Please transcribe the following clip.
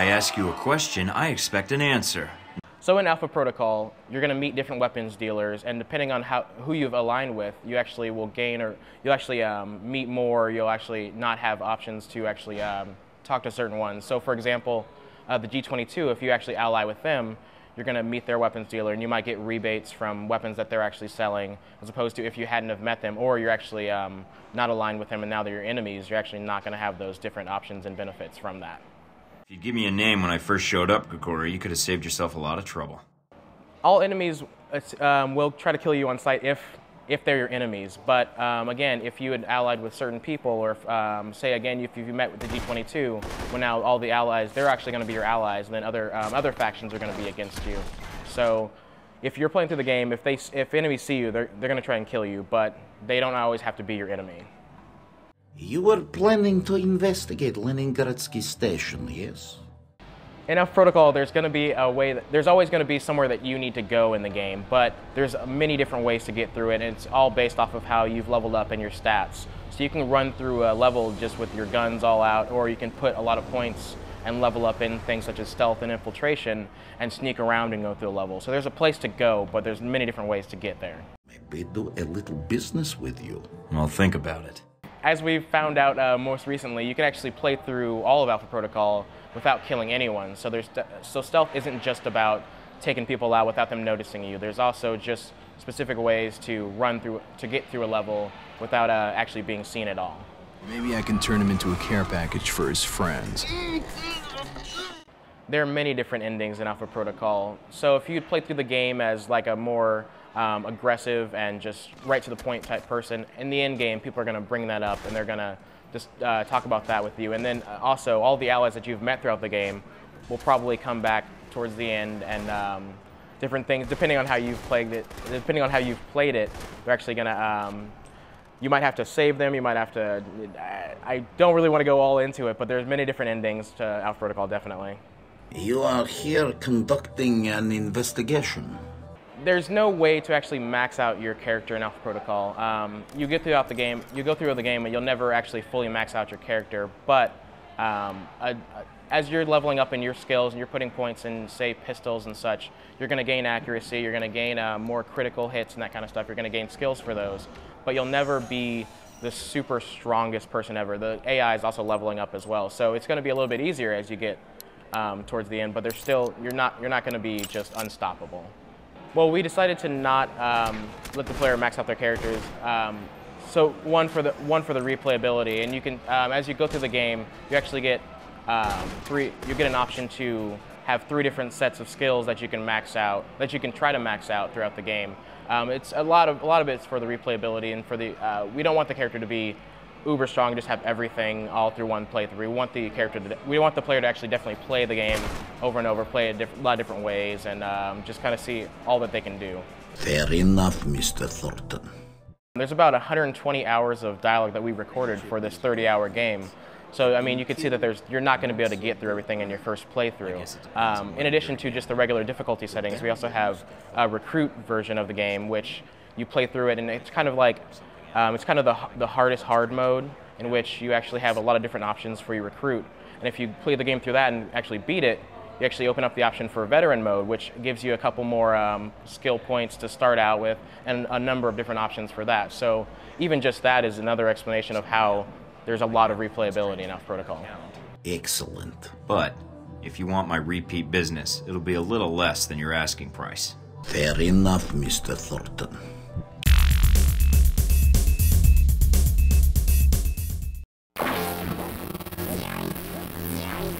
I ask you a question, I expect an answer. So in Alpha Protocol, you're going to meet different weapons dealers, and depending on who you've aligned with, you actually will gain, or you'll actually meet more, you'll actually not have options to actually talk to certain ones. So for example, the G22, if you actually ally with them, you're going to meet their weapons dealer, and you might get rebates from weapons that they're actually selling, as opposed to if you hadn't have met them, or you're actually not aligned with them and now they're your enemies, you're actually not going to have those different options and benefits from that. If you'd give me a name when I first showed up, Kokoro, you could have saved yourself a lot of trouble. All enemies will try to kill you on sight if they're your enemies. But again, if you had allied with certain people, or say again, if you met with the G22, well now all the allies, they're actually going to be your allies, and then other factions are going to be against you. So if you're playing through the game, if enemies see you, they're going to try and kill you, but they don't always have to be your enemy. You were planning to investigate Leningradsky Station, yes? In Alpha Protocol, there's going to be there's always going to be somewhere that you need to go in the game, but there's many different ways to get through it, and it's all based off of how you've leveled up and your stats. So you can run through a level just with your guns all out, or you can put a lot of points and level up in things such as stealth and infiltration and sneak around and go through a level. So there's a place to go, but there's many different ways to get there. Maybe do a little business with you. I'll think about it. As we've found out most recently, you can actually play through all of Alpha Protocol without killing anyone. So stealth isn't just about taking people out without them noticing you. There's also just specific ways to get through a level without actually being seen at all. Maybe I can turn him into a care package for his friends. There are many different endings in Alpha Protocol. So if you play through the game as like a more aggressive and just right to the point type person, in the end game, people are going to bring that up and they're going to just talk about that with you. And then also all the allies that you've met throughout the game will probably come back towards the end, and different things, depending on how you've played it, they're actually going to, you might have to save them, you might have to, I don't really want to go all into it, but there's many different endings to Alpha Protocol, definitely. You are here conducting an investigation. There's no way to actually max out your character in Alpha Protocol. You go through the game, and you'll never actually fully max out your character. But as you're leveling up in your skills and you're putting points in, say, pistols and such, you're going to gain accuracy. You're going to gain more critical hits and that kind of stuff. You're going to gain skills for those. But you'll never be the super strongest person ever. The AI is also leveling up as well, so it's going to be a little bit easier as you get towards the end. But there's still you're not going to be just unstoppable. Well, we decided to not let the player max out their characters. So one for the replayability, and you can as you go through the game, you actually get you get an option to have 3 different sets of skills that you can max out, that you can try to max out throughout the game. It's a lot of it's for the replayability, and for the we don't want the character to be uber strong, just have everything all through one playthrough. We want the player to actually definitely play the game over and over, play a lot of different ways, and just kind of see all that they can do. Fair enough, Mr. Thornton. There's about 120 hours of dialogue that we recorded for this 30-hour game. So, I mean, you can see that you're not going to be able to get through everything in your first playthrough. In addition to just the regular difficulty settings, we also have a recruit version of the game, which you play through it, and it's kind of like the hardest hard mode, in which you actually have a lot of different options for your recruit. And if you play the game through that and actually beat it, you actually open up the option for veteran mode, which gives you a couple more skill points to start out with, and a number of different options for that. So even just that is another explanation of how there's a lot of replayability in Alpha Protocol. Excellent. But if you want my repeat business, it'll be a little less than your asking price. Fair enough, Mr. Thornton.